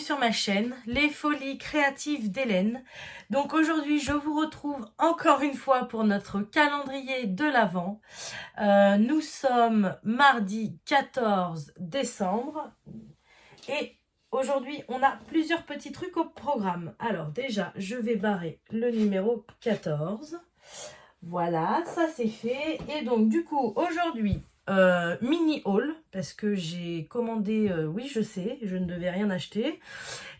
sur ma chaîne, les folies créatives d'Hélène. Donc aujourd'hui, je vous retrouve encore une fois pour notre calendrier de l'Avent. Nous sommes mardi 14 décembre et aujourd'hui, on a plusieurs petits trucs au programme. Alors déjà, je vais barrer le numéro 14. Voilà, ça c'est fait. Et donc du coup, aujourd'hui, mini haul, parce que j'ai commandé, oui je sais, je ne devais rien acheter,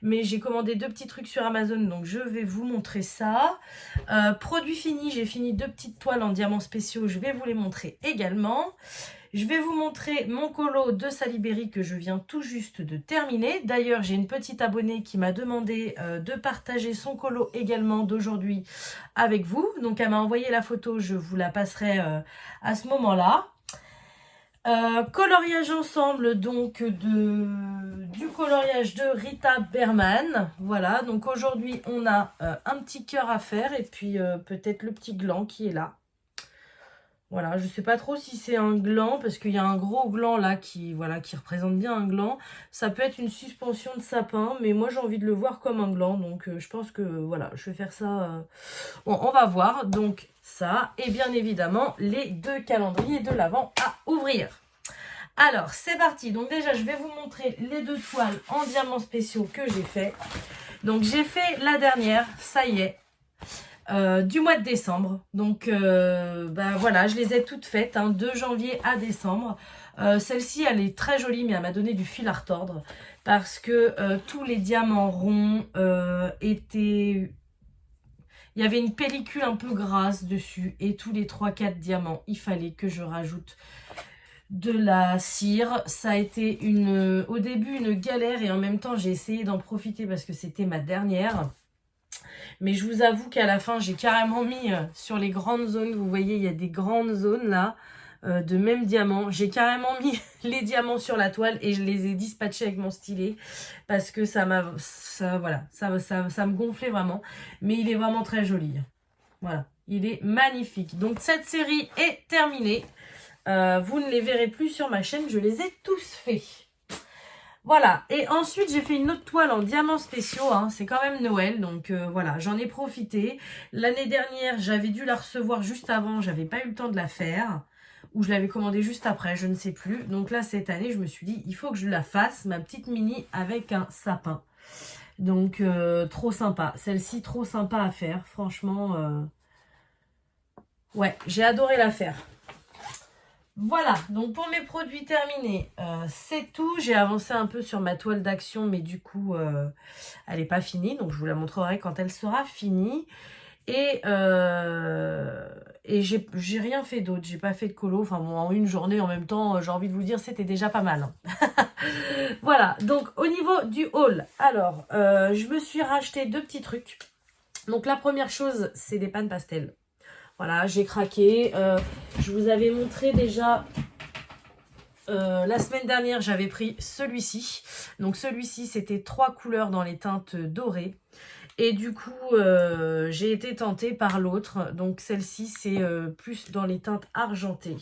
mais j'ai commandé 2 petits trucs sur Amazon, donc je vais vous montrer ça. Produit fini, j'ai fini 2 petites toiles en diamants spéciaux, je vais vous les montrer également. Je vais vous montrer mon colo de Saliberry que je viens tout juste de terminer. D'ailleurs, j'ai une petite abonnée qui m'a demandé de partager son colo également d'aujourd'hui avec vous. Donc, elle m'a envoyé la photo, je vous la passerai à ce moment-là. Coloriage ensemble donc du coloriage de Rita Berman. Voilà, donc aujourd'hui on a un petit cœur à faire et puis peut-être le petit gland qui est là. Voilà, je sais pas trop si c'est un gland parce qu'il y a un gros gland là qui représente bien un gland. Ça peut être une suspension de sapin, mais moi j'ai envie de le voir comme un gland, donc je pense que voilà, je vais faire ça. Bon, on va voir. Donc ça et bien évidemment les 2 calendriers de l'Avent à ouvrir. Alors c'est parti. Donc déjà je vais vous montrer les 2 toiles en diamants spéciaux que j'ai fait. Donc j'ai fait la dernière, ça y est. Du mois de décembre, donc voilà, je les ai toutes faites, hein, de janvier à décembre. Celle-ci elle est très jolie, mais elle m'a donné du fil à retordre parce que tous les diamants ronds étaient, il y avait une pellicule un peu grasse dessus, et tous les 3-4 diamants il fallait que je rajoute de la cire. Ça a été au début une galère, et en même temps j'ai essayé d'en profiter parce que c'était ma dernière. Mais je vous avoue qu'à la fin, j'ai carrément mis sur les grandes zones, vous voyez, il y a des grandes zones là, de même diamant. J'ai carrément mis les diamants sur la toile et je les ai dispatchés avec mon stylet parce que ça me gonflait vraiment. Mais il est vraiment très joli. Voilà, il est magnifique. Donc cette série est terminée. Vous ne les verrez plus sur ma chaîne, je les ai tous faits. Voilà, et ensuite j'ai fait une autre toile en diamants spéciaux, hein. C'est quand même Noël, donc voilà, j'en ai profité. L'année dernière, j'avais dû la recevoir juste avant, j'avais pas eu le temps de la faire, ou je l'avais commandée juste après, je ne sais plus. Donc là, cette année, je me suis dit, il faut que je la fasse, ma petite mini avec un sapin. Donc, trop sympa, celle-ci, trop sympa à faire, franchement, ouais, j'ai adoré la faire. Voilà, donc pour mes produits terminés, c'est tout. J'ai avancé un peu sur ma toile d'action, mais du coup, elle n'est pas finie. Donc, je vous la montrerai quand elle sera finie. Et j'ai rien fait d'autre. J'ai pas fait de colo. Enfin, bon, en une journée, en même temps, j'ai envie de vous dire, c'était déjà pas mal, hein. Voilà, donc au niveau du haul, alors, je me suis racheté 2 petits trucs. Donc, la première chose, c'est des pannes pastel. Voilà, j'ai craqué. Je vous avais montré déjà la semaine dernière, j'avais pris celui-ci. Donc celui-ci, c'était 3 couleurs dans les teintes dorées. Et du coup, j'ai été tentée par l'autre. Donc celle-ci, c'est plus dans les teintes argentées.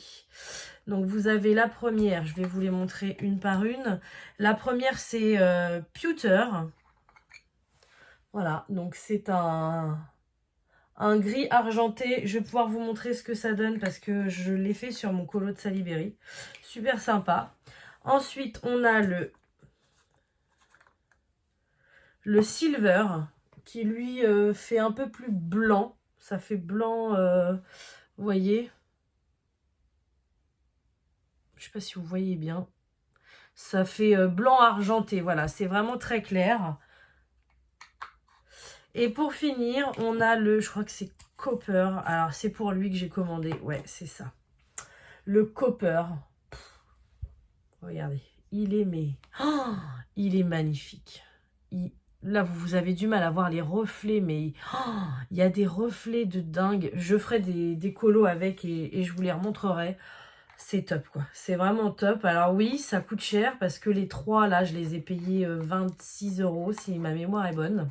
Donc vous avez la première, je vais vous les montrer une par une. La première, c'est Pewter. Voilà, donc c'est un gris argenté. Je vais pouvoir vous montrer ce que ça donne parce que je l'ai fait sur mon colo de Saliberry. Super sympa. Ensuite, on a le silver qui lui fait un peu plus blanc. Ça fait blanc, vous voyez. Je ne sais pas si vous voyez bien. Ça fait blanc argenté. Voilà, c'est vraiment très clair. Et pour finir, on a je crois que c'est Copper. Alors, c'est pour lui que j'ai commandé. Ouais, c'est ça. Le Copper. Regardez, il est il est magnifique. Là, vous avez du mal à voir les reflets, mais il y a des reflets de dingue. Je ferai des colos avec et je vous les remontrerai. C'est top, quoi. C'est vraiment top. Alors oui, ça coûte cher parce que les 3, là, je les ai payés 26 € si ma mémoire est bonne.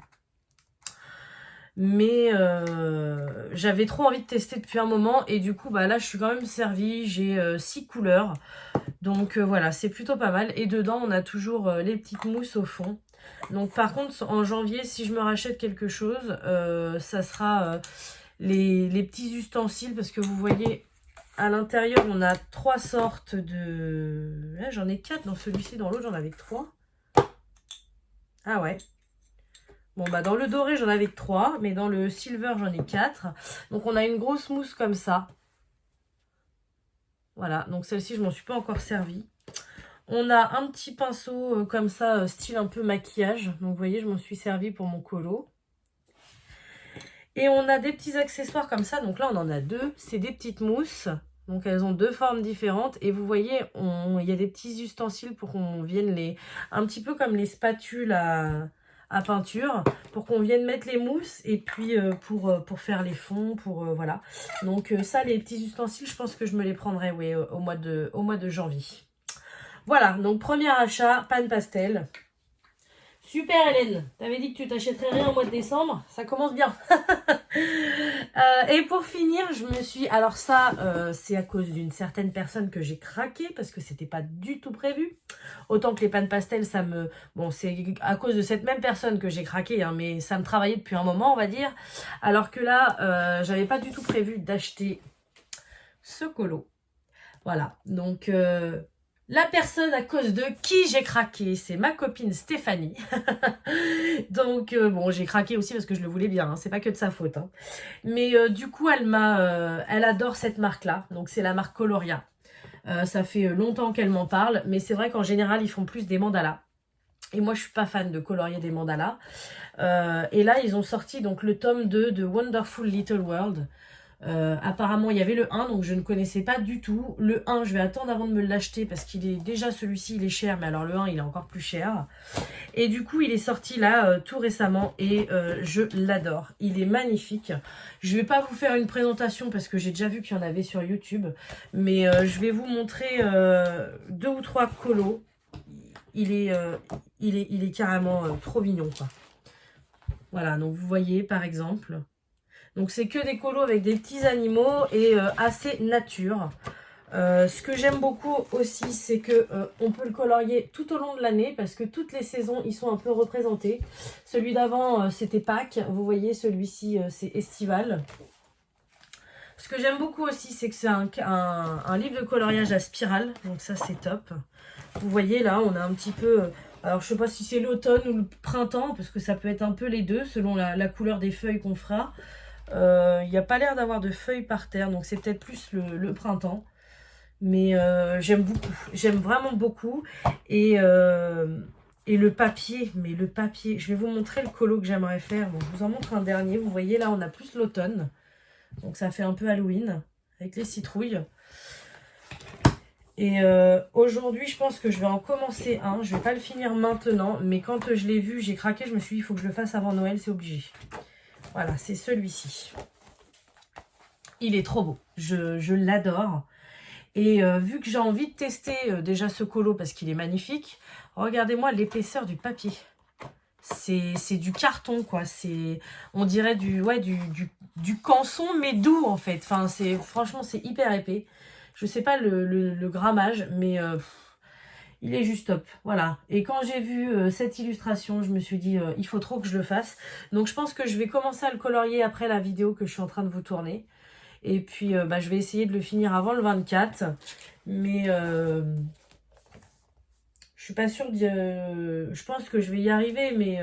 Mais j'avais trop envie de tester depuis un moment et du coup, bah là, je suis quand même servie. J'ai 6 couleurs. Donc voilà, c'est plutôt pas mal. Et dedans, on a toujours les petites mousses au fond. Donc par contre, en janvier, si je me rachète quelque chose, ça sera les petits ustensiles. Parce que vous voyez, à l'intérieur, on a 3 sortes de... Ah, j'en ai 4 dans celui-ci, dans l'autre, j'en avais que 3. Ah ouais. Bon, bah dans le doré, j'en avais que 3, mais dans le silver, j'en ai 4. Donc on a une grosse mousse comme ça. Voilà, donc celle-ci, je m'en suis pas encore servie. On a un petit pinceau comme ça, style un peu maquillage. Donc vous voyez, je m'en suis servi pour mon colo. Et on a des petits accessoires comme ça. Donc là, on en a 2. C'est des petites mousses. Donc elles ont 2 formes différentes. Et vous voyez, il y a des petits ustensiles pour qu'on vienne les... Un petit peu comme les spatules à peinture. Pour qu'on vienne mettre les mousses. Et puis pour faire les fonds. Voilà. Donc ça, les petits ustensiles, je pense que je me les prendrai oui, au mois de janvier. Voilà, donc premier achat, Pan Pastel. Super Hélène, t'avais dit que tu t'achèterais rien au mois de décembre, ça commence bien. Et pour finir, je me suis... Alors ça, c'est à cause d'une certaine personne que j'ai craqué parce que c'était pas du tout prévu. Autant que les Pan Pastel, ça me... Bon, c'est à cause de cette même personne que j'ai craqué, hein, mais ça me travaillait depuis un moment, on va dire. Alors que là, j'avais pas du tout prévu d'acheter ce colo. Voilà, donc... La personne à cause de qui j'ai craqué, c'est ma copine Stéphanie. Donc, bon, j'ai craqué aussi parce que je le voulais bien, hein, c'est pas que de sa faute. Hein. Mais du coup, elle adore cette marque-là. Donc, c'est la marque Coloria. Ça fait longtemps qu'elle m'en parle, mais c'est vrai qu'en général, ils font plus des mandalas. Et moi, je suis pas fan de colorier des mandalas. Et là, ils ont sorti donc le tome 2 de Wonderful Little World. Apparemment il y avait le 1 donc je ne connaissais pas du tout. Le 1 je vais attendre avant de me l'acheter parce qu'il est déjà celui-ci il est cher, mais alors le 1 il est encore plus cher. Et du coup il est sorti là tout récemment et je l'adore. Il est magnifique. Je vais pas vous faire une présentation parce que j'ai déjà vu qu'il y en avait sur YouTube, mais je vais vous montrer 2 ou 3 colos. Il est carrément trop mignon quoi. Voilà, donc vous voyez par exemple. Donc c'est que des colos avec des petits animaux et assez nature. Ce que j'aime beaucoup aussi, c'est que on peut le colorier tout au long de l'année parce que toutes les saisons, ils sont un peu représentés. Celui d'avant, c'était Pâques. Vous voyez, celui-ci, c'est estival. Ce que j'aime beaucoup aussi, c'est que c'est un livre de coloriage à spirale. Donc ça, c'est top. Vous voyez, là, on a un petit peu... alors, je sais pas si c'est l'automne ou le printemps, parce que ça peut être un peu les deux, selon la couleur des feuilles qu'on fera. Il n'y a pas l'air d'avoir de feuilles par terre, donc c'est peut-être plus le printemps. Mais j'aime beaucoup, j'aime vraiment beaucoup. Et le papier, je vais vous montrer le colo que j'aimerais faire. Bon, je vous en montre un dernier. Vous voyez là, on a plus l'automne. Donc ça fait un peu Halloween, avec les citrouilles. Et aujourd'hui, je pense que je vais en commencer un. Je vais pas le finir maintenant, mais quand je l'ai vu, j'ai craqué. Je me suis dit, il faut que je le fasse avant Noël, c'est obligé. Voilà, c'est celui-ci. Il est trop beau. Je l'adore. Et vu que j'ai envie de tester déjà ce colo parce qu'il est magnifique, regardez-moi l'épaisseur du papier. C'est du carton, quoi. On dirait du canson, mais doux, en fait. Enfin, franchement, c'est hyper épais. Je sais pas le grammage, mais il est juste top. Voilà. Et quand j'ai vu cette illustration, je me suis dit, il faut trop que je le fasse. Donc, je pense que je vais commencer à le colorier après la vidéo que je suis en train de vous tourner. Et puis, je vais essayer de le finir avant le 24. Mais je suis pas sûre je pense que je vais y arriver, mais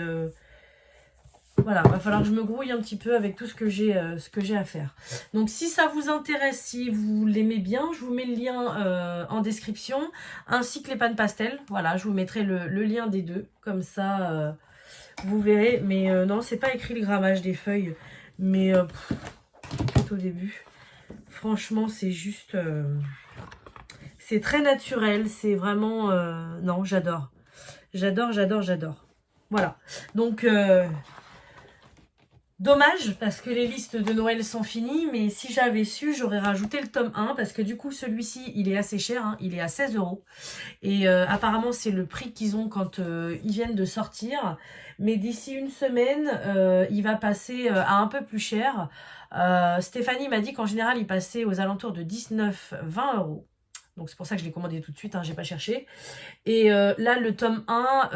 voilà, va falloir que je me grouille un petit peu avec tout ce que j'ai à faire. Donc si ça vous intéresse, si vous l'aimez bien, je vous mets le lien en description, ainsi que les Pan Pastel. Voilà, je vous mettrai le lien des deux, comme ça vous verrez. Mais non, c'est pas écrit le grammage des feuilles, mais tout au début. Franchement, c'est juste... c'est très naturel, c'est vraiment... non, j'adore. J'adore, j'adore, j'adore. Voilà, donc... dommage, parce que les listes de Noël sont finies, mais si j'avais su, j'aurais rajouté le tome 1, parce que du coup, celui-ci, il est assez cher, hein, il est à 16 €. Et apparemment, c'est le prix qu'ils ont quand ils viennent de sortir. Mais d'ici une semaine, il va passer à un peu plus cher. Stéphanie m'a dit qu'en général, il passait aux alentours de 19-20 €. Donc c'est pour ça que je l'ai commandé tout de suite, hein, j'ai pas cherché. Et là, le tome 1,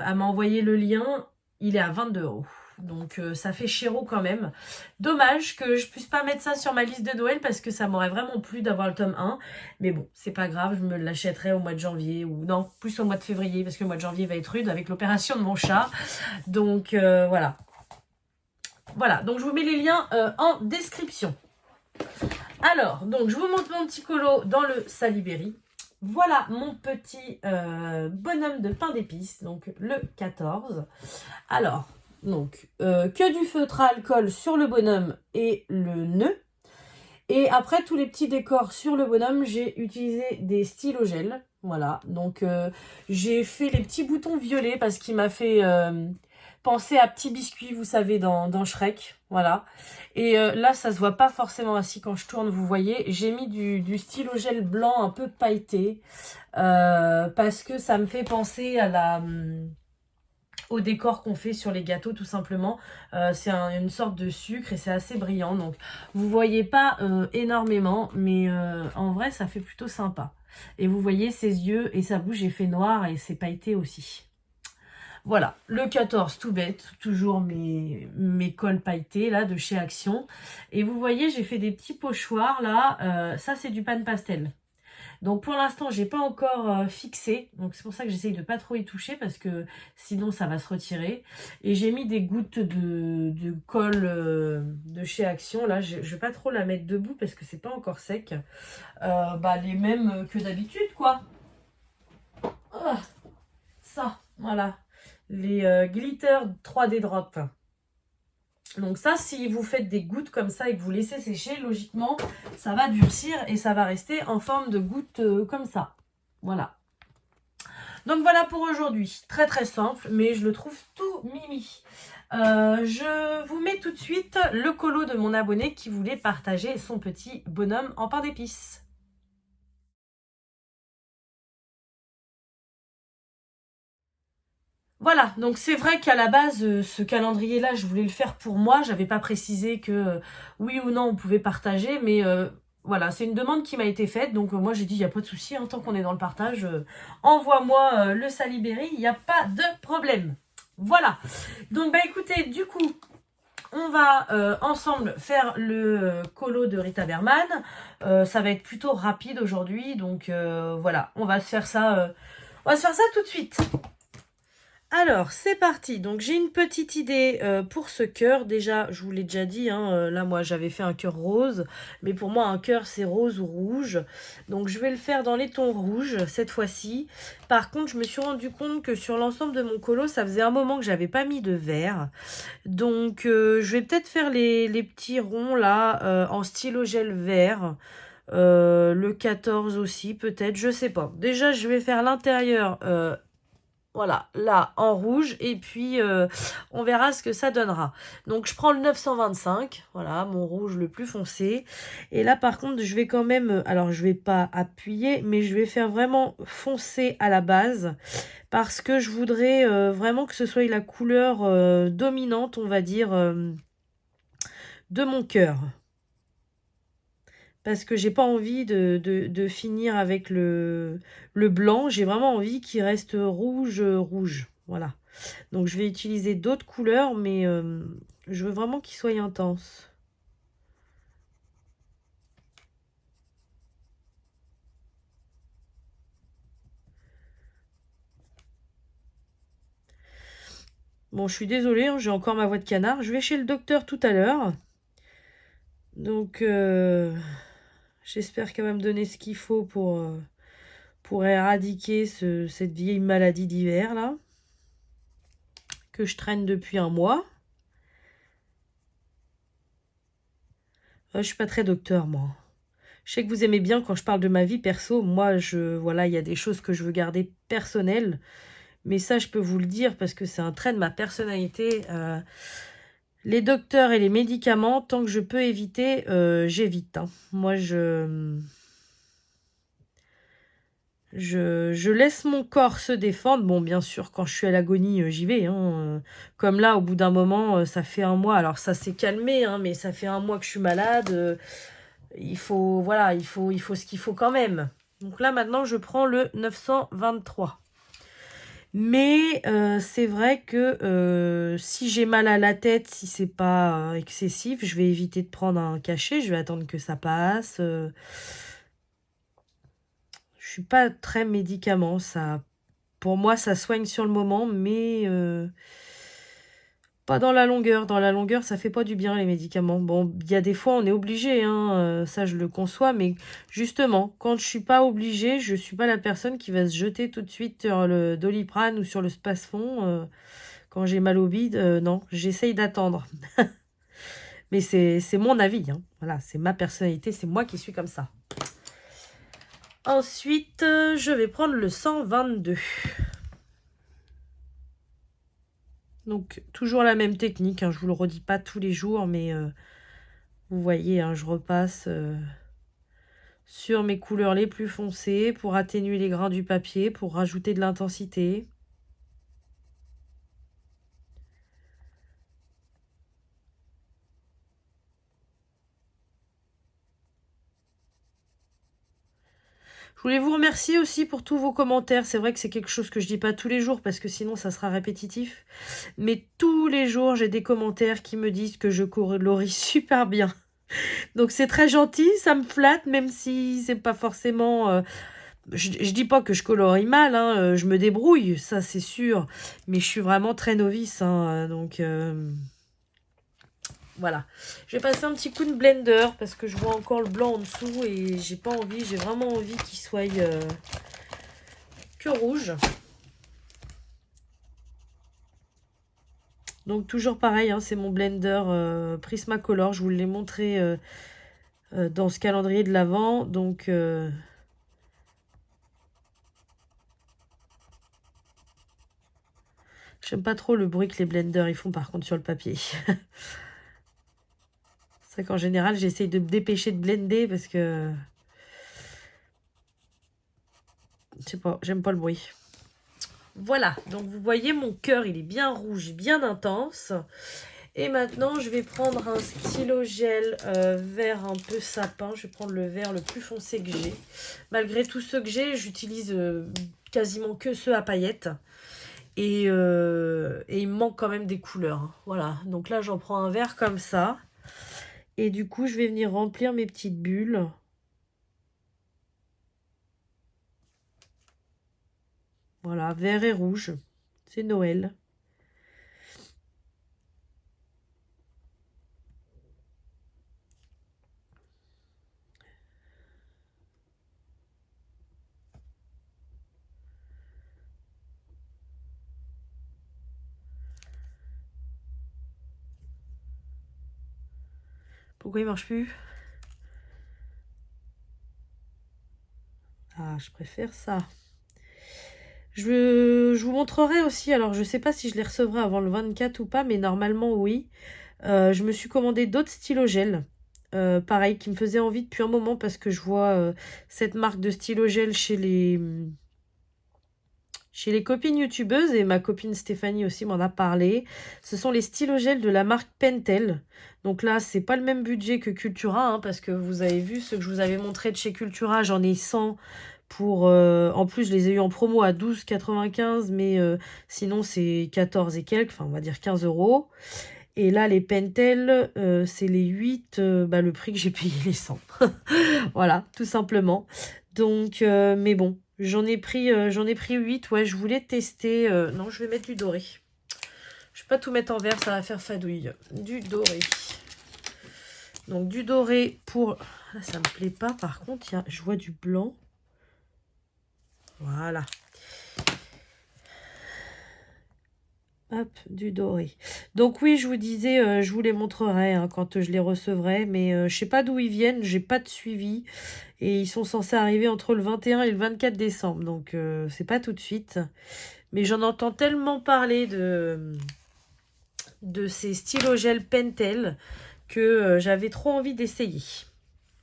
elle m'a envoyé le lien, il est à 22 €. Donc ça fait chéro quand même. Dommage que je puisse pas mettre ça sur ma liste de Noël parce que ça m'aurait vraiment plu d'avoir le tome 1. Mais bon, c'est pas grave, je me l'achèterai au mois de janvier ou non, plus au mois de février parce que le mois de janvier va être rude avec l'opération de mon chat. Donc voilà. Voilà, donc je vous mets les liens en description. Alors, donc je vous montre mon petit colo dans le Saliberry. Voilà mon petit bonhomme de pain d'épices, donc le 14. Alors, donc, que du feutre à alcool sur le bonhomme et le nœud. Et après, tous les petits décors sur le bonhomme, j'ai utilisé des stylogels. Voilà, donc j'ai fait les petits boutons violets parce qu'il m'a fait penser à Petit Biscuit, vous savez, dans Shrek. Voilà. Et là, ça se voit pas forcément ainsi quand je tourne, vous voyez. J'ai mis du stylogel blanc un peu pailleté parce que ça me fait penser à au décor qu'on fait sur les gâteaux tout simplement. C'est une sorte de sucre et c'est assez brillant. Donc vous voyez pas énormément, mais en vrai ça fait plutôt sympa. Et vous voyez ses yeux et sa bouche est fait noir et c'est pailleté aussi. Voilà, le 14, tout bête, toujours mes cols pailletés là de chez Action. Et vous voyez, j'ai fait des petits pochoirs là, ça c'est du pan pastel. Donc pour l'instant, j'ai pas encore fixé. Donc c'est pour ça que j'essaye de pas trop y toucher parce que sinon ça va se retirer. Et j'ai mis des gouttes de colle de chez Action. Là, je vais pas trop la mettre debout parce que c'est pas encore sec. Bah les mêmes que d'habitude quoi. Ah, ça, voilà. Les glitter 3D drop. Donc ça, si vous faites des gouttes comme ça et que vous laissez sécher, logiquement, ça va durcir et ça va rester en forme de gouttes comme ça. Voilà. Donc voilà pour aujourd'hui. Très très simple, mais je le trouve tout mimi. Je vous mets tout de suite le colo de mon abonné qui voulait partager son petit bonhomme en pain d'épices. Voilà, donc c'est vrai qu'à la base, ce calendrier-là, je voulais le faire pour moi. J'avais pas précisé que oui ou non, on pouvait partager, mais voilà, c'est une demande qui m'a été faite. Donc moi, j'ai dit, il n'y a pas de souci, hein, tant qu'on est dans le partage, envoie-moi le Saliberry, il n'y a pas de problème. Voilà, donc bah écoutez, du coup, on va ensemble faire le colo de Rita Berman. Ça va être plutôt rapide aujourd'hui, donc voilà, on va se faire ça tout de suite. Alors, c'est parti. Donc, j'ai une petite idée pour ce cœur. Déjà, je vous l'ai déjà dit, hein, là, moi, j'avais fait un cœur rose. Mais pour moi, un cœur, c'est rose ou rouge. Donc, je vais le faire dans les tons rouges, cette fois-ci. Par contre, je me suis rendu compte que sur l'ensemble de mon colo, ça faisait un moment que j'avais pas mis de vert. Donc, je vais peut-être faire les petits ronds, là, en stylo gel vert. Le 14 aussi, peut-être, je sais pas. Déjà, je vais faire l'intérieur... voilà, là, en rouge. Et puis, on verra ce que ça donnera. Donc, je prends le 925. Voilà, mon rouge le plus foncé. Et là, par contre, je vais quand même... Alors, je vais pas appuyer, mais je vais faire vraiment foncé à la base. Parce que je voudrais vraiment que ce soit la couleur dominante, on va dire, de mon cœur. Parce que j'ai pas envie de finir avec le blanc. J'ai vraiment envie qu'il reste rouge. Voilà. Donc je vais utiliser d'autres couleurs, mais je veux vraiment qu'il soit intense. Bon, je suis désolée, hein, j'ai encore ma voix de canard. Je vais chez le docteur tout à l'heure. Donc, j'espère qu'elle va me donner ce qu'il faut pour éradiquer cette vieille maladie d'hiver, là, que je traîne depuis un mois. Je suis pas très docteur, moi. Je sais que vous aimez bien quand je parle de ma vie perso. Moi, voilà, il y a des choses que je veux garder personnelles. Mais ça, je peux vous le dire parce que c'est un trait de ma personnalité. Les docteurs et les médicaments, tant que je peux éviter, j'évite. Hein. Moi, je laisse mon corps se défendre. Bon, bien sûr, quand je suis à l'agonie, j'y vais. Hein. Comme là, au bout d'un moment, ça fait un mois. Alors, ça s'est calmé, hein, mais ça fait un mois que je suis malade. Il faut, voilà, il faut ce qu'il faut quand même. Donc là, maintenant, je prends le 923. Mais c'est vrai que si j'ai mal à la tête, si c'est pas excessif, je vais éviter de prendre un cachet. Je vais attendre que ça passe. Je suis pas très médicament. Pour moi, ça soigne sur le moment, mais pas dans la longueur. Dans la longueur, ça fait pas du bien les médicaments. Bon, il y a des fois, on est obligé, hein, ça je le conçois, mais justement, quand je suis pas obligée, je suis pas la personne qui va se jeter tout de suite sur le Doliprane ou sur le Spasfon quand j'ai mal au bide. Non, j'essaye d'attendre. Mais c'est mon avis, hein. Voilà, c'est ma personnalité, c'est moi qui suis comme ça. Ensuite, je vais prendre le 122. Donc, toujours la même technique, hein, je vous le redis pas tous les jours, mais vous voyez, hein, je repasse sur mes couleurs les plus foncées pour atténuer les grains du papier, pour rajouter de l'intensité. Je voulais vous remercier aussi pour tous vos commentaires. C'est vrai que c'est quelque chose que je dis pas tous les jours parce que sinon ça sera répétitif. Mais tous les jours, j'ai des commentaires qui me disent que je colorie super bien. Donc c'est très gentil, ça me flatte, même si c'est pas forcément... je dis pas que je colorie mal, hein, je me débrouille, ça c'est sûr. Mais je suis vraiment très novice, hein, donc... Voilà, je vais passer un petit coup de blender parce que je vois encore le blanc en dessous et j'ai pas envie, j'ai vraiment envie qu'il soit que rouge. Donc toujours pareil, hein, c'est mon blender Prismacolor, je vous l'ai montré dans ce calendrier de l'Avent. Donc j'aime pas trop le bruit que les blenders ils font par contre sur le papier. C'est vrai qu'en général, j'essaye de me dépêcher de blender parce que... Je sais pas, j'aime pas le bruit. Voilà, donc vous voyez, mon cœur, il est bien rouge, bien intense. Et maintenant, je vais prendre un stylo gel vert un peu sapin. Je vais prendre le vert le plus foncé que j'ai. Malgré tous ceux que j'ai, j'utilise quasiment que ceux à paillettes. Et il me manque quand même des couleurs, hein. Voilà, donc là, j'en prends un vert comme ça. Et du coup, je vais venir remplir mes petites bulles. Voilà, vert et rouge. C'est Noël. Pourquoi il marche plus? Ah, je préfère ça. Je vous montrerai aussi, alors je sais pas si je les recevrai avant le 24 ou pas, mais normalement oui. Je me suis commandé d'autres stylos gel. Pareil, qui me faisaient envie depuis un moment parce que je vois cette marque de stylo gel chez les copines youtubeuses et ma copine Stéphanie aussi m'en a parlé. Ce sont les stylos gel de la marque Pentel. Donc là, c'est pas le même budget que Cultura, hein, parce que vous avez vu ce que je vous avais montré de chez Cultura, j'en ai 100 pour... en plus, je les ai eu en promo à 12,95, mais sinon c'est 14 et quelques, enfin on va dire 15 €. Et là, les Pentel, c'est les 8, le prix que j'ai payé les 100. Voilà, tout simplement. Donc, mais bon, j'en ai pris 8. Ouais, je voulais tester. Non, je vais mettre du doré. Je vais pas tout mettre en vert, ça va faire fadouille. Du doré. Donc, du doré pour... Là, ça me plaît pas. Par contre, je vois du blanc. Voilà. Hop, du doré. Donc oui, je vous disais, je vous les montrerai hein, quand je les recevrai, mais je sais pas d'où ils viennent, j'ai pas de suivi. Et ils sont censés arriver entre le 21 et le 24 décembre, donc c'est pas tout de suite. Mais j'en entends tellement parler de ces stylos gel Pentel que j'avais trop envie d'essayer.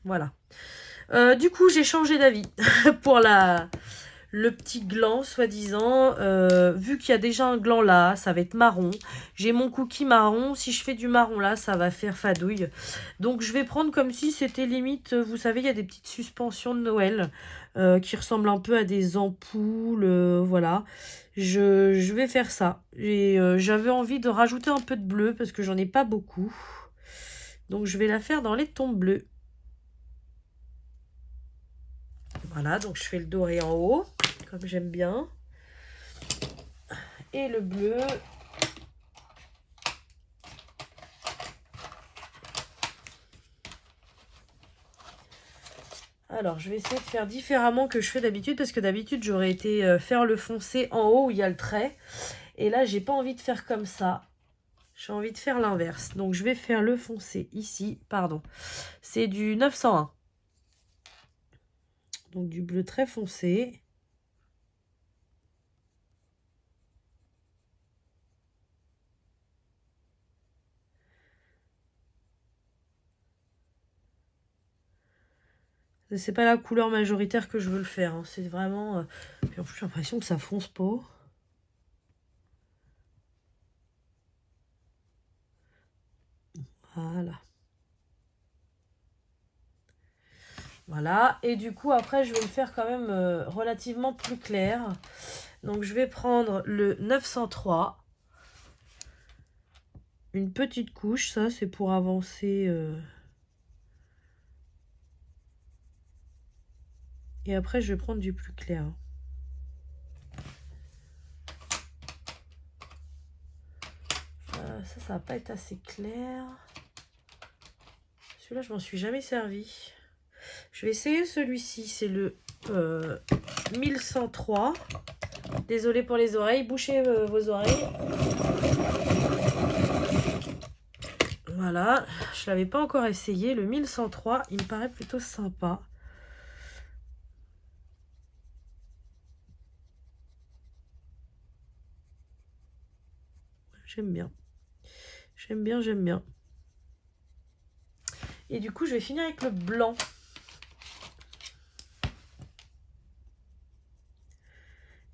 Voilà. Du coup, j'ai changé d'avis pour le petit gland, soi-disant. Vu qu'il y a déjà un gland là, ça va être marron. J'ai mon cookie marron. Si je fais du marron là, ça va faire fadouille. Donc, je vais prendre comme si c'était limite... Vous savez, il y a des petites suspensions de Noël qui ressemblent un peu à des ampoules. Voilà. Je vais faire ça. Et j'avais envie de rajouter un peu de bleu parce que j'en ai pas beaucoup. Donc, je vais la faire dans les tons bleus. Voilà, donc je fais le doré en haut, comme j'aime bien. Et le bleu. Alors, je vais essayer de faire différemment que je fais d'habitude, parce que d'habitude, j'aurais été faire le foncé en haut où il y a le trait. Et là, j'ai pas envie de faire comme ça. J'ai envie de faire l'inverse. Donc, je vais faire le foncé ici, pardon. C'est du 901. Donc, du bleu très foncé. C'est pas la couleur majoritaire que je veux le faire. Hein. C'est vraiment... Puis en plus, j'ai l'impression que ça fonce pas. Voilà. Voilà. Et du coup, après, je vais le faire quand même relativement plus clair. Donc, je vais prendre le 903. Une petite couche. Ça, c'est pour avancer. Et après, je vais prendre du plus clair. Ça va pas être assez clair. Celui-là, je m'en suis jamais servi. Je vais essayer celui-ci. C'est le 1103. Désolée pour les oreilles. Bouchez vos oreilles. Voilà. Je l'avais pas encore essayé. Le 1103, il me paraît plutôt sympa. J'aime bien. J'aime bien, j'aime bien. Et du coup, je vais finir avec le blanc.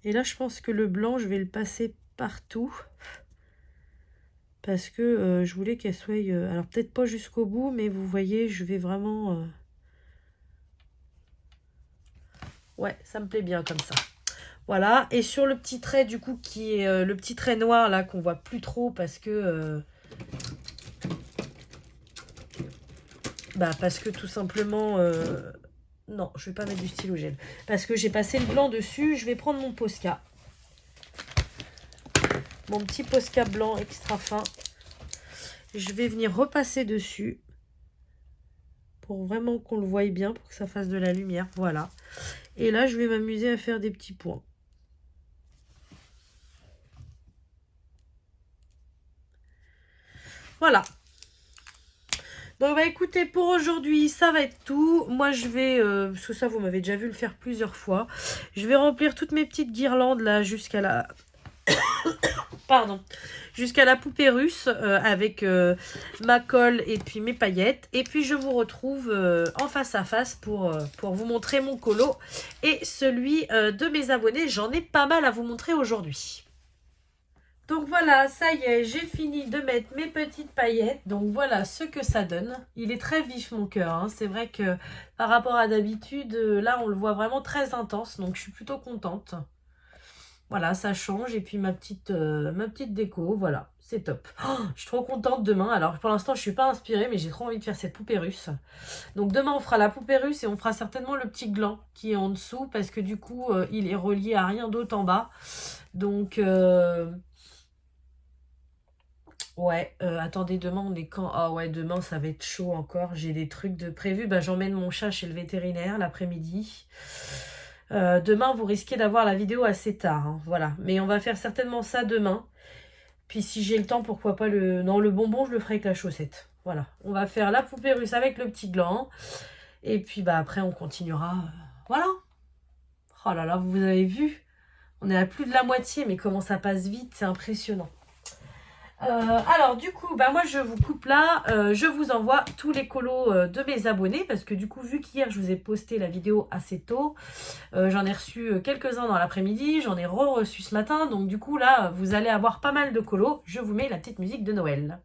Et là, je pense que le blanc, je vais le passer partout. Parce que je voulais qu'elle soit... alors, peut-être pas jusqu'au bout, mais vous voyez, je vais vraiment... Ouais, ça me plaît bien comme ça. Voilà. Et sur le petit trait, du coup, qui est le petit trait noir, là, qu'on voit plus trop parce que... parce que tout simplement... non, je vais pas mettre du stylo gel. Parce que j'ai passé le blanc dessus. Je vais prendre mon Posca. Mon petit Posca blanc extra fin. Je vais venir repasser dessus. Pour vraiment qu'on le voie bien. Pour que ça fasse de la lumière. Voilà. Et là, je vais m'amuser à faire des petits points. Voilà. Donc, écoutez, pour aujourd'hui, ça va être tout. Moi, je vais, parce que ça, vous m'avez déjà vu le faire plusieurs fois. Je vais remplir toutes mes petites guirlandes, là, jusqu'à la... Pardon. Jusqu'à la poupée russe, avec ma colle et puis mes paillettes. Et puis, je vous retrouve en face à face pour vous montrer mon colo et celui de mes abonnés. J'en ai pas mal à vous montrer aujourd'hui. Donc voilà, ça y est, j'ai fini de mettre mes petites paillettes. Donc voilà ce que ça donne. Il est très vif mon cœur. Hein. C'est vrai que par rapport à d'habitude, là on le voit vraiment très intense. Donc je suis plutôt contente. Voilà, ça change. Et puis ma petite déco, voilà, c'est top. Oh, je suis trop contente demain. Alors pour l'instant je suis pas inspirée, mais j'ai trop envie de faire cette poupée russe. Donc demain on fera la poupée russe et on fera certainement le petit gland qui est en dessous. Parce que du coup il est relié à rien d'autre en bas. Donc... ouais, attendez, demain on est quand? Ah ouais, demain ça va être chaud encore. J'ai des trucs de prévus. J'emmène mon chat chez le vétérinaire l'après-midi. Demain, vous risquez d'avoir la vidéo assez tard. Hein, voilà. Mais on va faire certainement ça demain. Puis si j'ai le temps, pourquoi pas le... Non, le bonbon, je le ferai avec la chaussette. Voilà. On va faire la poupée russe avec le petit gland. Et puis après, on continuera. Voilà. Oh là là, vous avez vu? On est à plus de la moitié, mais comment ça passe vite, c'est impressionnant. Alors du coup, bah moi je vous coupe là, je vous envoie tous les colos de mes abonnés parce que du coup vu qu'hier je vous ai posté la vidéo assez tôt, j'en ai reçu quelques-uns dans l'après-midi, j'en ai reçu ce matin, donc du coup là vous allez avoir pas mal de colos, je vous mets la petite musique de Noël.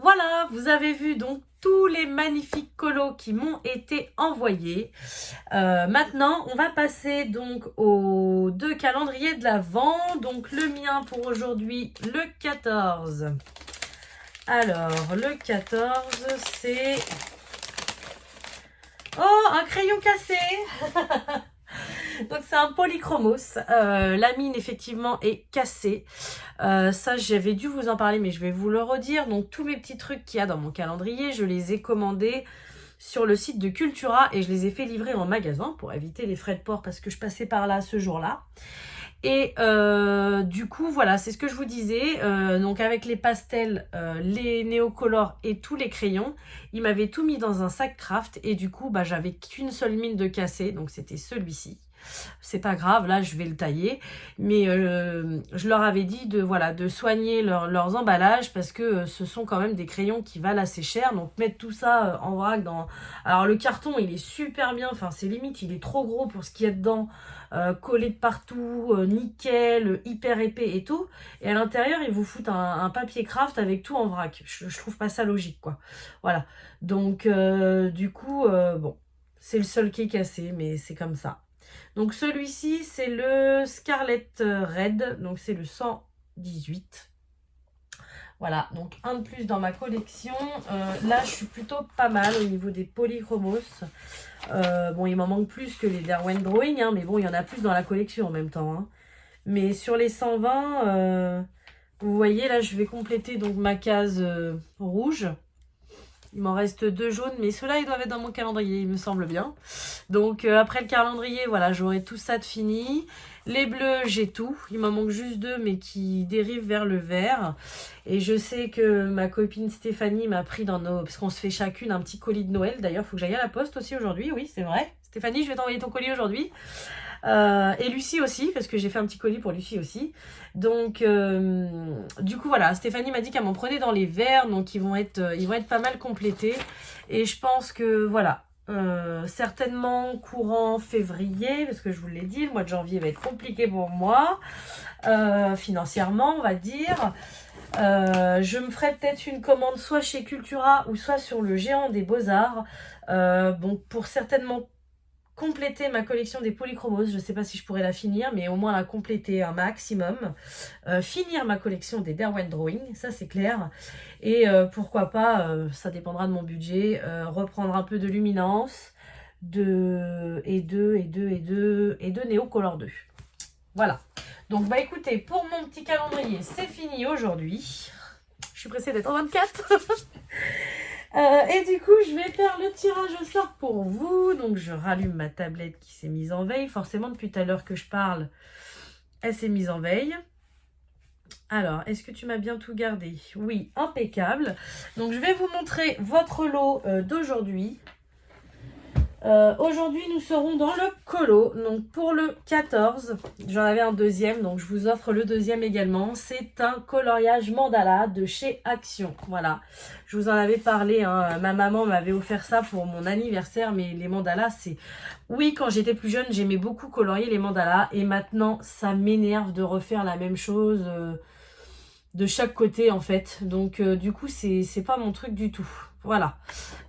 Voilà, vous avez vu donc tous les magnifiques colos qui m'ont été envoyés. Maintenant, on va passer donc aux 2 calendriers de l'Avent. Donc le mien pour aujourd'hui, le 14. Alors, le 14, c'est... Oh, un crayon cassé. Donc c'est un polychromos, la mine effectivement est cassée, ça j'avais dû vous en parler mais je vais vous le redire. Donc tous mes petits trucs qu'il y a dans mon calendrier, je les ai commandés sur le site de Cultura et je les ai fait livrer en magasin pour éviter les frais de port parce que je passais par là ce jour-là. Et du coup voilà, c'est ce que je vous disais, donc avec les pastels, les néocolores et tous les crayons, ils m'avaient tout mis dans un sac craft et du coup bah j'avais qu'une seule mine de cassé, donc c'était celui-ci. C'est pas grave, là je vais le tailler, mais je leur avais dit de, voilà, de soigner leurs emballages parce que ce sont quand même des crayons qui valent assez cher, donc mettre tout ça en vrac dans... Alors le carton il est super bien, enfin c'est limite, il est trop gros pour ce qu'il y a dedans, collé de partout, nickel, hyper épais et tout, et à l'intérieur ils vous foutent un papier craft avec tout en vrac, je trouve pas ça logique quoi, voilà, donc du coup bon, c'est le seul qui est cassé, mais c'est comme ça. Donc celui-ci, c'est le Scarlet Red, donc c'est le 118. Voilà, donc un de plus dans ma collection. Là, je suis plutôt pas mal au niveau des polychromos. Bon, il m'en manque plus que les Derwent Drawing, hein, mais bon, il y en a plus dans la collection en même temps. Hein. Mais sur les 120, vous voyez, là, je vais compléter donc ma case rouge. Il m'en reste 2 jaunes, mais ceux-là, ils doivent être dans mon calendrier, il me semble bien. Donc, après le calendrier, voilà, j'aurai tout ça de fini. Les bleus, j'ai tout. Il m'en manque juste 2, mais qui dérivent vers le vert. Et je sais que ma copine Stéphanie m'a pris dans nos... Parce qu'on se fait chacune un petit colis de Noël. D'ailleurs, il faut que j'aille à la poste aussi aujourd'hui. Oui, c'est vrai. Stéphanie, je vais t'envoyer ton colis aujourd'hui. Et Lucie aussi, parce que j'ai fait un petit colis pour Lucie aussi. Donc, du coup, voilà, Stéphanie m'a dit qu'elle m'en prenait dans les verts, donc ils vont être pas mal complétés. Et je pense que, voilà, certainement courant février, parce que je vous l'ai dit, le mois de janvier va être compliqué pour moi, financièrement, on va dire. Je me ferai peut-être une commande soit chez Cultura ou soit sur le Géant des Beaux-Arts. Bon, pour certainement compléter ma collection des polychromos. Je ne sais pas si je pourrais la finir, mais au moins la compléter un maximum. Finir ma collection des Derwent Drawing, ça c'est clair. Et pourquoi pas, ça dépendra de mon budget, reprendre un peu de luminance, de Néo Color 2. Voilà. Donc bah écoutez, pour mon petit calendrier, c'est fini aujourd'hui. Je suis pressée d'être en 24. Et du coup, je vais faire le tirage au sort pour vous. Donc, je rallume ma tablette qui s'est mise en veille. Forcément, depuis tout à l'heure que je parle, elle s'est mise en veille. Alors, est-ce que tu m'as bien tout gardé? Oui, impeccable. Donc, je vais vous montrer votre lot d'aujourd'hui. Aujourd'hui, nous serons dans le colo. Donc, pour le 14, j'en avais un deuxième, donc je vous offre le deuxième également. C'est un coloriage mandala de chez Action. Voilà, je vous en avais parlé, hein. Ma maman m'avait offert ça pour mon anniversaire, mais les mandalas, c'est... Oui, quand j'étais plus jeune, j'aimais beaucoup colorier les mandalas. Et maintenant, ça m'énerve de refaire la même chose de chaque côté, en fait. Donc, du coup, c'est pas mon truc du tout. Voilà.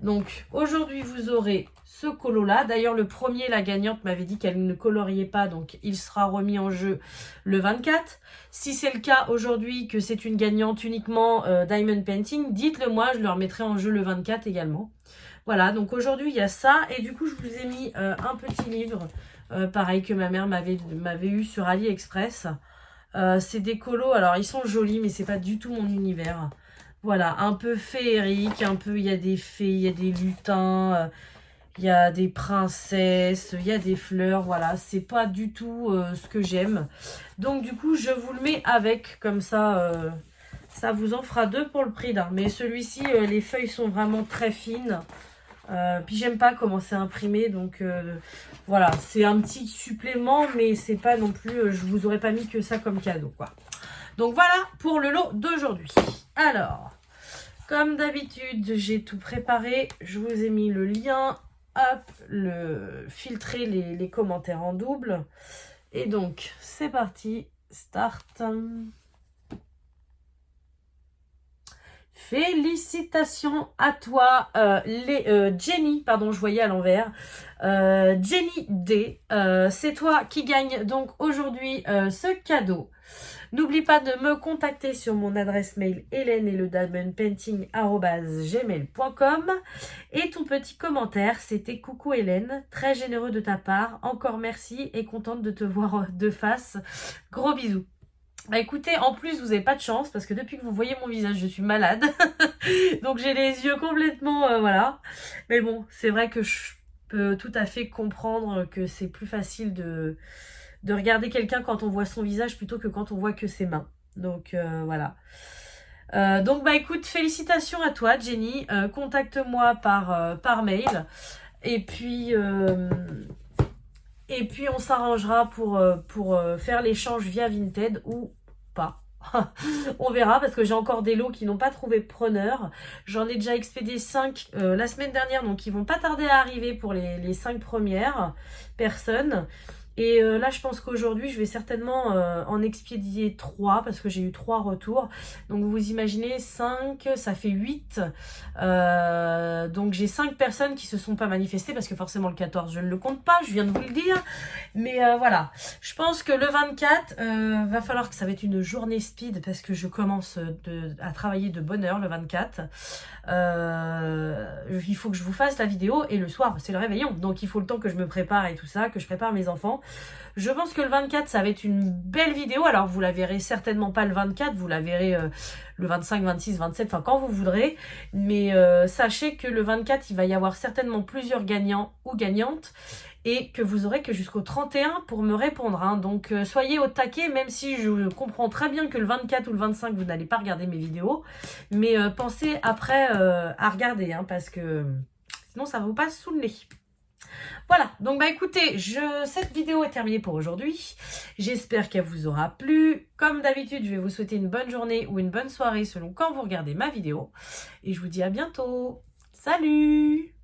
Donc, aujourd'hui, vous aurez ce colo-là. D'ailleurs, le premier, la gagnante m'avait dit qu'elle ne coloriait pas, donc il sera remis en jeu le 24. Si c'est le cas aujourd'hui, que c'est une gagnante uniquement Diamond Painting, dites-le moi, je le remettrai en jeu le 24 également. Voilà, donc aujourd'hui, il y a ça. Et du coup, je vous ai mis un petit livre, pareil que ma mère m'avait eu sur AliExpress. C'est des colos, alors ils sont jolis, mais c'est pas du tout mon univers. Voilà, un peu féerique, un peu, il y a des fées, il y a des lutins... il y a des princesses, il y a des fleurs, voilà, c'est pas du tout ce que j'aime. Donc du coup, je vous le mets avec, comme ça, ça vous en fera deux pour le prix d'un. Mais celui-ci, les feuilles sont vraiment très fines. Puis j'aime pas comment c'est imprimé, donc voilà, c'est un petit supplément, mais c'est pas non plus, je vous aurais pas mis que ça comme cadeau, quoi. Donc voilà pour le lot d'aujourd'hui. Alors, comme d'habitude, j'ai tout préparé, je vous ai mis le lien. Hop, filtrer les commentaires en double. Et donc, c'est parti. Start. Félicitations à toi, Jenny, pardon, je voyais à l'envers. Jenny D, c'est toi qui gagne donc aujourd'hui ce cadeau. N'oublie pas de me contacter sur mon adresse mail hélène-et-le-diamondpainting@gmail.com. Et ton petit commentaire, c'était: coucou Hélène, très généreux de ta part, encore merci et contente de te voir de face. Gros bisous. Bah écoutez, en plus vous n'avez pas de chance parce que depuis que vous voyez mon visage, je suis malade. Donc j'ai les yeux complètement, voilà. Mais bon, c'est vrai que je peux tout à fait comprendre que c'est plus facile de regarder quelqu'un quand on voit son visage plutôt que quand on voit que ses mains. Donc voilà. Donc bah écoute, félicitations à toi Jenny. Contacte-moi par mail. Et puis on s'arrangera pour faire l'échange via Vinted ou pas. On verra parce que j'ai encore des lots qui n'ont pas trouvé preneur. J'en ai déjà expédié 5 la semaine dernière, donc ils vont pas tarder à arriver pour les 5 premières personnes. Et là, je pense qu'aujourd'hui, je vais certainement en expédier 3 parce que j'ai eu 3 retours. Donc, vous imaginez, 5, ça fait 8. Donc, j'ai 5 personnes qui se sont pas manifestées parce que forcément, le 14, je ne le compte pas, je viens de vous le dire. Mais voilà, je pense que le 24, va falloir que ça va être une journée speed parce que je commence à travailler de bonne heure le 24. Il faut que je vous fasse la vidéo et le soir, c'est le réveillon. Donc, il faut le temps que je me prépare et tout ça, que je prépare mes enfants. Je pense que le 24, ça va être une belle vidéo. Alors, vous la verrez certainement pas le 24. Vous la verrez le 25, 26, 27, enfin quand vous voudrez. Mais sachez que le 24, il va y avoir certainement plusieurs gagnants ou gagnantes. Et que vous aurez que jusqu'au 31 pour me répondre. Hein. Donc, soyez au taquet, même si je comprends très bien que le 24 ou le 25, vous n'allez pas regarder mes vidéos. Mais pensez après à regarder, hein, parce que sinon, ça vous passe sous le nez. Voilà, donc bah écoutez, cette vidéo est terminée pour aujourd'hui. J'espère qu'elle vous aura plu. Comme d'habitude, je vais vous souhaiter une bonne journée ou une bonne soirée selon quand vous regardez ma vidéo. Et je vous dis à bientôt. Salut!